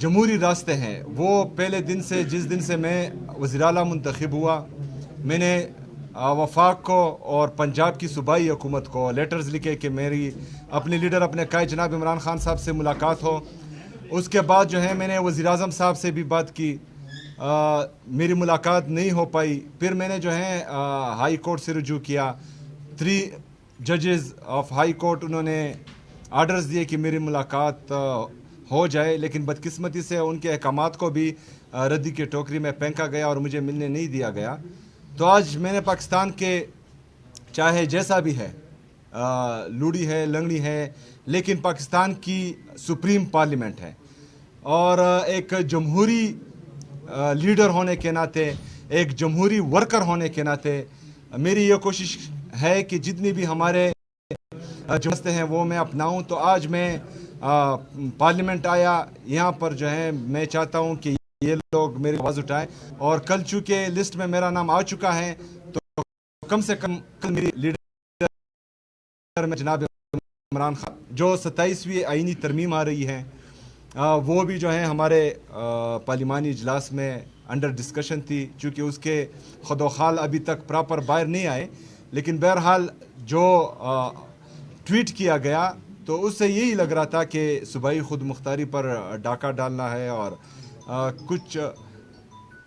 جمہوری راستے ہیں وہ پہلے دن سے، جس دن سے میں وزیر اعلیٰ منتخب ہوا، میں نے وفاق کو اور پنجاب کی صوبائی حکومت کو لیٹرز لکھے کہ میری اپنے لیڈر اپنے قائد جناب عمران خان صاحب سے ملاقات ہو۔ اس کے بعد جو ہے میں نے وزیر اعظم صاحب سے بھی بات کی، میری ملاقات نہیں ہو پائی۔ پھر میں نے جو ہے ہائی کورٹ سے رجوع کیا، 3 ججز آف ہائی کورٹ انہوں نے آرڈرز دیے کہ میری ملاقات ہو جائے، لیکن بدقسمتی سے ان کے احکامات کو بھی ردی کی ٹوکری میں پھینکا گیا اور مجھے ملنے نہیں دیا گیا۔ تو آج میں نے پاکستان کے چاہے جیسا بھی ہے، لوڑی ہے، لنگڑی ہے، لیکن پاکستان کی سپریم پارلیمنٹ ہے، اور ایک جمہوری لیڈر ہونے کے ناطے، ایک جمہوری ورکر ہونے کے ناطے میری یہ کوشش ہے کہ جتنی بھی ہمارے جمستے ہیں وہ میں اپناؤں۔ تو آج میں پارلیمنٹ آیا، یہاں پر جو ہے میں چاہتا ہوں کہ یہ لوگ میری آواز اٹھائیں، اور کل چونکہ لسٹ میں میرا نام آ چکا ہے تو کم سے کم کل میری لیڈر میں جناب عمران خان جو 27ویں آئینی ترمیم آ رہی ہے وہ بھی جو ہے ہمارے پارلیمانی اجلاس میں انڈر ڈسکشن تھی، چونکہ اس کے خود و خال ابھی تک پراپر باہر نہیں آئے، لیکن بہرحال جو ٹویٹ کیا گیا تو اس سے یہی لگ رہا تھا کہ صوبائی خود مختاری پر ڈاکہ ڈالنا ہے اور کچھ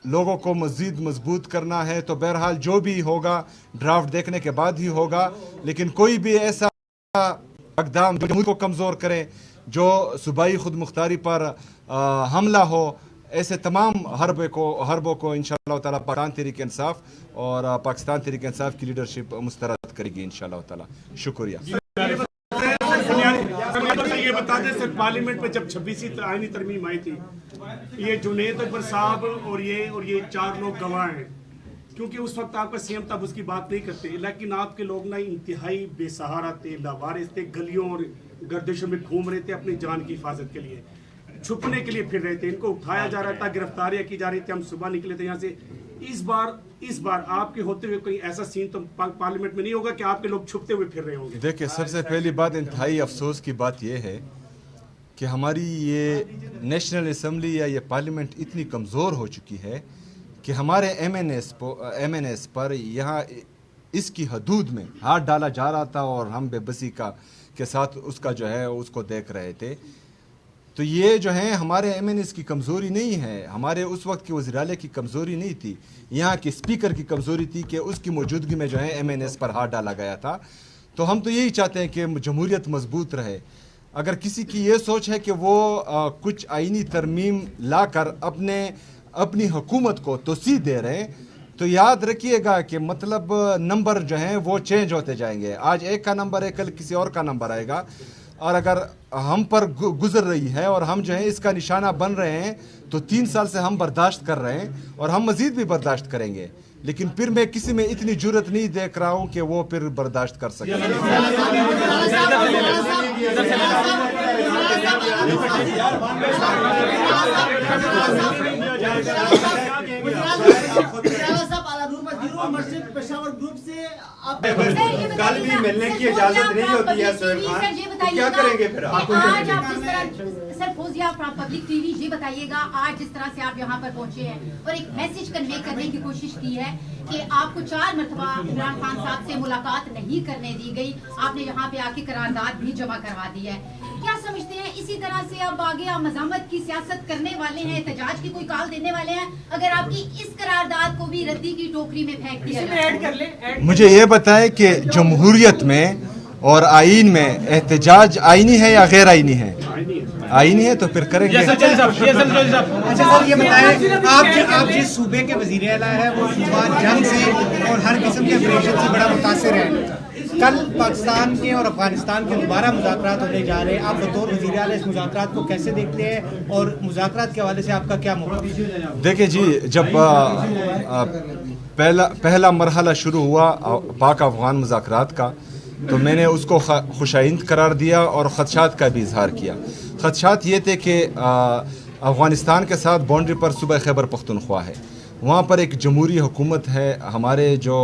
لوگوں کو مزید مضبوط کرنا ہے۔ تو بہرحال جو بھی ہوگا ڈرافٹ دیکھنے کے بعد ہی ہوگا، لیکن کوئی بھی ایسا اقدام جو جمہوریت کو کمزور کرے، جو صوبائی خود مختاری پر حملہ ہو، ایسے تمام حربوں کو انشاءاللہ تعالی پاکستان تحریک انصاف اور پاکستان تحریک انصاف کی لیڈرشپ مسترد کرے گی انشاءاللہ تعالی۔ شکریہ۔ یہ بتا دیں سر، پارلیمنٹ میں جب 26ویں آئینی ترمیم آئی تھی، یہ جنید اکبر صاحب اور یہ 4 لوگ گواہ ہیں، کیونکہ اس وقت آپ کا سی ایم تب اس کی بات نہیں کرتے، لیکن آپ کے لوگ نا انتہائی بے سہارا تھے، لاوارث تھے، گلیوں اور گردشوں میں گھوم رہے تھے اپنی جان کی حفاظت کے لیے، چھپنے کے لیے پھر رہے تھے، ان کو اٹھایا جا رہا تھا، گرفتاریاں کی جا رہی تھی، ہم صبح نکلے تھے یہاں سے۔ اس بار آپ کے ہوتے ہوئے کوئی ایسا سین تو پارلیمنٹ میں نہیں ہوگا کہ آپ کے لوگ چھپتے ہوئے پھر رہے ہوں گے؟ دیکھیں، سب سے پہلی بات انتہائی افسوس کی بات یہ ہے کہ ہماری یہ نیشنل اسمبلی یا یہ پارلیمنٹ اتنی کمزور ہو چکی ہے کہ ہمارے ایم این ایس پر یہاں اس کی حدود میں ہاتھ ڈالا جا رہا تھا، اور ہم بے بسی کے ساتھ اس کا جو ہے اس کو دیکھ رہے تھے۔ تو یہ جو ہے ہمارے ایم این ایس کی کمزوری نہیں ہے، ہمارے اس وقت کے وزیر اعلیٰ کی کمزوری نہیں تھی، یہاں کے اسپیکر کی کمزوری تھی کہ اس کی موجودگی میں جو ہے ایم این ایس پر ہاتھ ڈالا گیا تھا۔ تو ہم تو یہی چاہتے ہیں کہ جمہوریت مضبوط رہے۔ اگر کسی کی یہ سوچ ہے کہ وہ کچھ آئینی ترمیم لا کر اپنی حکومت کو توسیع دے رہے ہیں، تو یاد رکھیے گا کہ مطلب نمبر جو ہیں وہ چینج ہوتے جائیں گے، آج ایک کا نمبر ہے، کل کسی اور کا نمبر آئے گا، اور اگر ہم پر گزر رہی ہے اور ہم جو ہے اس کا نشانہ بن رہے ہیں تو 3 سال سے ہم برداشت کر رہے ہیں اور ہم مزید بھی برداشت کریں گے، لیکن پھر میں کسی میں اتنی جرت نہیں دیکھ رہا ہوں کہ وہ پھر برداشت کر سکے۔ کل بھی ملنے کی اجازت نہیں ہوتی ہے سر، کیا کریں گے پھر آپ؟ آج آپ جس طرح سر فوزیہ پبلک ٹی وی یہ بتائیے گا، آج جس طرح سے آپ یہاں پر پہنچے ہیں اور ایک میسج کنوے کرنے کی کوشش کی ہے کہ آپ کو 4 مرتبہ عمران خان صاحب سے ملاقات نہیں کرنے دی گئی، آپ نے یہاں پہ آ کے قرارداد بھی جمع کروا دی ہے، کیا سمجھتے ہیں اسی طرح سے اب آگے آپ مزاحمت کی سیاست کرنے والے ہیں، احتجاج کی کوئی کال دینے والے ہیں اگر آپ کی اس قرارداد کو بھی ردی کی ٹوکری میں پھینک دیا جائے؟ مجھے یہ بتائیں کہ جمہوریت میں اور آئین میں احتجاج آئینی ہے یا غیر آئینی ہے؟ آئینی ہے تو پھر کریں گے۔ اچھا سر، یہ بتائیں آپ جس صوبے کے وزیر اعلیٰ ہیں وہ صوبہ جنگ سے اور ہر قسم کے آپریشن سے بڑا متاثر ہے، کل پاکستان کے اور افغانستان کے دوبارہ مذاکرات ہونے جا رہے ہیں، آپ بطور وزیر اعلیٰ اس مذاکرات کو کیسے دیکھتے ہیں اور مذاکرات کے حوالے سے آپ کا کیا موقف ہے؟ دیکھیں جی، جب پہلا مرحلہ شروع ہوا پاک افغان مذاکرات کا تو میں نے اس کو خوش آئند قرار دیا اور خدشات کا بھی اظہار کیا۔ خدشات یہ تھے کہ افغانستان کے ساتھ باؤنڈری پر صوبہ خیبر پختونخوا ہے، وہاں پر ایک جمہوری حکومت ہے، ہمارے جو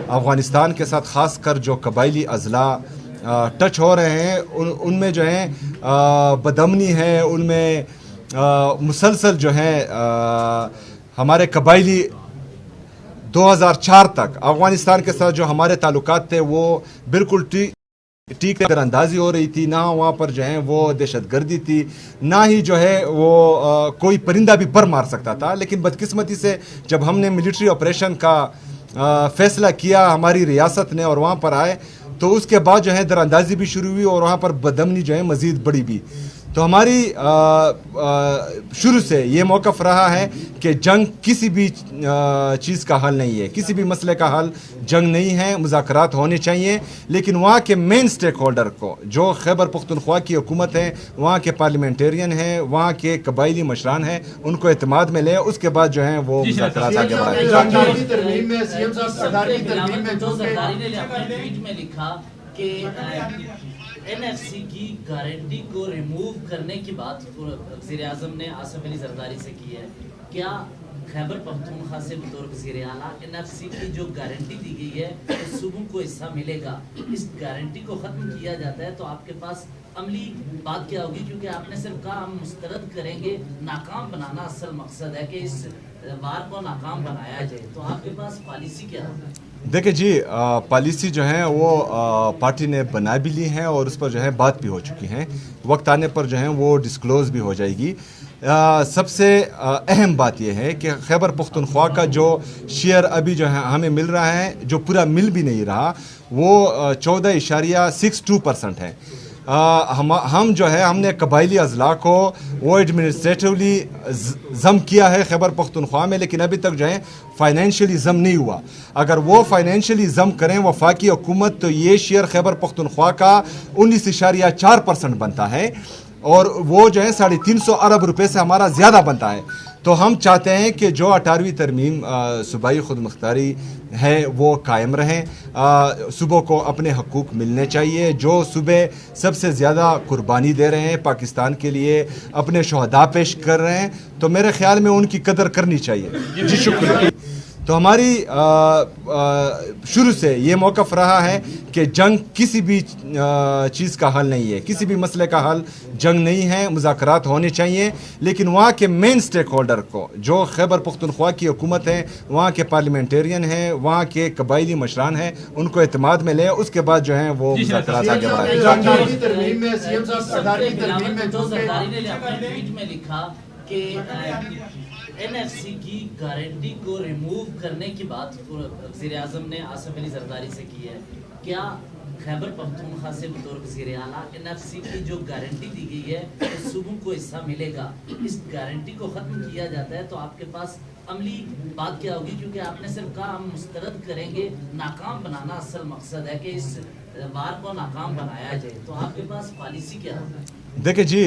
افغانستان کے ساتھ خاص کر جو قبائلی اضلاع ٹچ ہو رہے ہیں ان میں جو ہیں بدامنی ہے، ان میں مسلسل جو ہے ہمارے قبائلی 2004 تک افغانستان کے ساتھ جو ہمارے تعلقات تھے وہ بالکل ٹھیک در اندازی ہو رہی تھی، نہ وہاں پر جو ہے وہ دہشت گردی تھی، نہ ہی جو ہے وہ کوئی پرندہ بھی پر مار سکتا تھا. لیکن بدقسمتی سے جب ہم نے ملٹری آپریشن کا فیصلہ کیا ہماری ریاست نے اور وہاں پر آئے تو اس کے بعد جو ہے در اندازی بھی شروع ہوئی اور وہاں پر بدامنی جو ہے مزید بڑی بھی. تو ہماری شروع سے یہ موقف رہا ہے کہ جنگ کسی بھی چیز کا حل نہیں ہے، کسی بھی مسئلے کا حل جنگ نہیں ہے، مذاکرات ہونے چاہیے. لیکن وہاں کے مین سٹیک ہولڈر کو جو خیبر پختونخوا کی حکومت ہے، وہاں کے پارلیمنٹرین ہیں، وہاں کے قبائلی مشران ہیں، ان کو اعتماد میں لے، اس کے بعد جو ہیں وہ مذاکرات آگے بڑھائیں. ترمیم میں سی ایم صاحب صدارتی ترمیم میں جو زرداری نے اپنے ٹویٹ میں لکھا کہ این ایف سی کی گارنٹی کو ریموو کرنے کی بات وزیر اعظم نے آصف علی زرداری سے کی ہے. کیا خیبر پختونخوا سے بطور وزیر اعلیٰ این ایف سی کی جو گارنٹی دی گئی ہے کہ صوبوں کو حصہ ملے گا، اس گارنٹی کو ختم کیا جاتا ہے تو آپ کے پاس عملی بات کیا ہوگی؟ کیونکہ آپ نے صرف کہا ہم مسترد کریں گے، ناکام بنانا اصل مقصد ہے کہ اس وار کو ناکام بنایا جائے، تو آپ کے پاس پالیسی کیا ہوگی؟ دیکھیں جی، پالیسی جو ہے وہ پارٹی نے بنا بھی لی ہے اور اس پر جو ہے بات بھی ہو چکی ہیں، وقت آنے پر جو ہے وہ ڈسکلوز بھی ہو جائے گی. سب سے اہم بات یہ ہے کہ خیبر پختونخوا کا جو شیئر ابھی جو ہے ہمیں مل رہا ہے، جو پورا مل بھی نہیں رہا، وہ 14.62% ہے. ہم جو ہے ہم نے قبائلی اضلاع کو وہ ایڈمنسٹریٹولی ضم کیا ہے خیبر پختونخوا میں، لیکن ابھی تک جو ہے فائنینشلی ضم نہیں ہوا. اگر وہ فائنینشلی ضم کریں وفاقی حکومت تو یہ شیئر خیبر پختونخوا کا 19.4% بنتا ہے اور وہ جو ہے 350 ارب روپے سے ہمارا زیادہ بنتا ہے. تو ہم چاہتے ہیں کہ جو 18ویں ترمیم صوبائی خود مختاری ہے وہ قائم رہیں، صوبوں کو اپنے حقوق ملنے چاہیے. جو صوبے سب سے زیادہ قربانی دے رہے ہیں پاکستان کے لیے، اپنے شہداء پیش کر رہے ہیں، تو میرے خیال میں ان کی قدر کرنی چاہیے. جی شکریہ. تو ہماری شروع سے یہ موقف رہا ہے کہ جنگ کسی بھی چیز کا حل نہیں ہے، کسی بھی مسئلے کا حل جنگ نہیں ہے، مذاکرات ہونے چاہیے. لیکن وہاں کے مین سٹیک ہولڈر کو جو خیبر پختونخوا کی حکومت ہے، وہاں کے پارلیمنٹرین ہیں، وہاں کے قبائلی مشران ہیں، ان کو اعتماد میں لے، اس کے بعد جو ہیں وہ مذاکرات آگے بڑھائیں. صدارتی ترمیم میں سی ایم صاحب صدارتی ترمیم میں جو زرداری نے اپنے ٹویٹ میں لکھا کہ این ایف سی کی گارنٹی کو ریموو کرنے کی بات وزیر اعظم نے آصف علی زرداری سے کی ہے. کیا خیبر پختونخوا سے بطور وزیر اعلیٰ این ایف سی کی جو گارنٹی دی گئی ہے کہ صوبوں کو حصہ ملے گا، اس گارنٹی کو ختم کیا جاتا ہے تو آپ کے پاس عملی بات کیا ہوگی؟ کیونکہ آپ نے صرف کہا ہم مسترد کریں گے، ناکام بنانا اصل مقصد ہے کہ اس وار کو ناکام بنایا جائے، تو آپ کے پاس پالیسی کیا ہوگی؟ دیکھیں جی،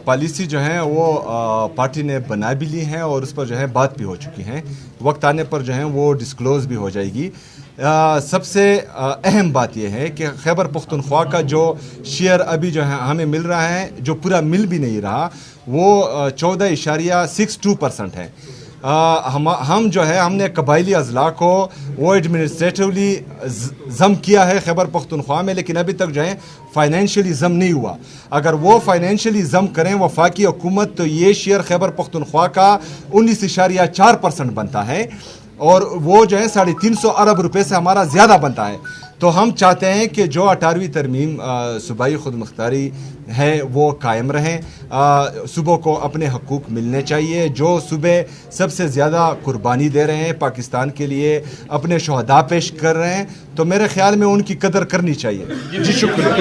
پالیسی جو ہے وہ پارٹی نے بنا بھی لی ہے اور اس پر جو ہے بات بھی ہو چکی ہیں، وقت آنے پر جو ہے وہ ڈسکلوز بھی ہو جائے گی. سب سے اہم بات یہ ہے کہ خیبر پختونخوا کا جو شیئر ابھی جو ہے ہمیں مل رہا ہے، جو پورا مل بھی نہیں رہا، وہ 14.62% ہے. ہم جو ہے ہم نے قبائلی اضلاع کو وہ ایڈمنسٹریٹولی ضم کیا ہے خیبر پختونخوا میں، لیکن ابھی تک جو ہے فائنینشلی ضم نہیں ہوا. اگر وہ فائنینشلی ضم کریں وفاقی حکومت تو یہ شیئر خیبر پختونخوا کا 19.4% بنتا ہے اور وہ جو ہے 350 ارب روپے سے ہمارا زیادہ بنتا ہے. تو ہم چاہتے ہیں کہ جو 18ویں ترمیم صوبائی خود مختاری ہے وہ قائم رہیں، صوبوں کو اپنے حقوق ملنے چاہیے. جو صوبے سب سے زیادہ قربانی دے رہے ہیں پاکستان کے لیے، اپنے شہداء پیش کر رہے ہیں، تو میرے خیال میں ان کی قدر کرنی چاہیے. جی شکریہ.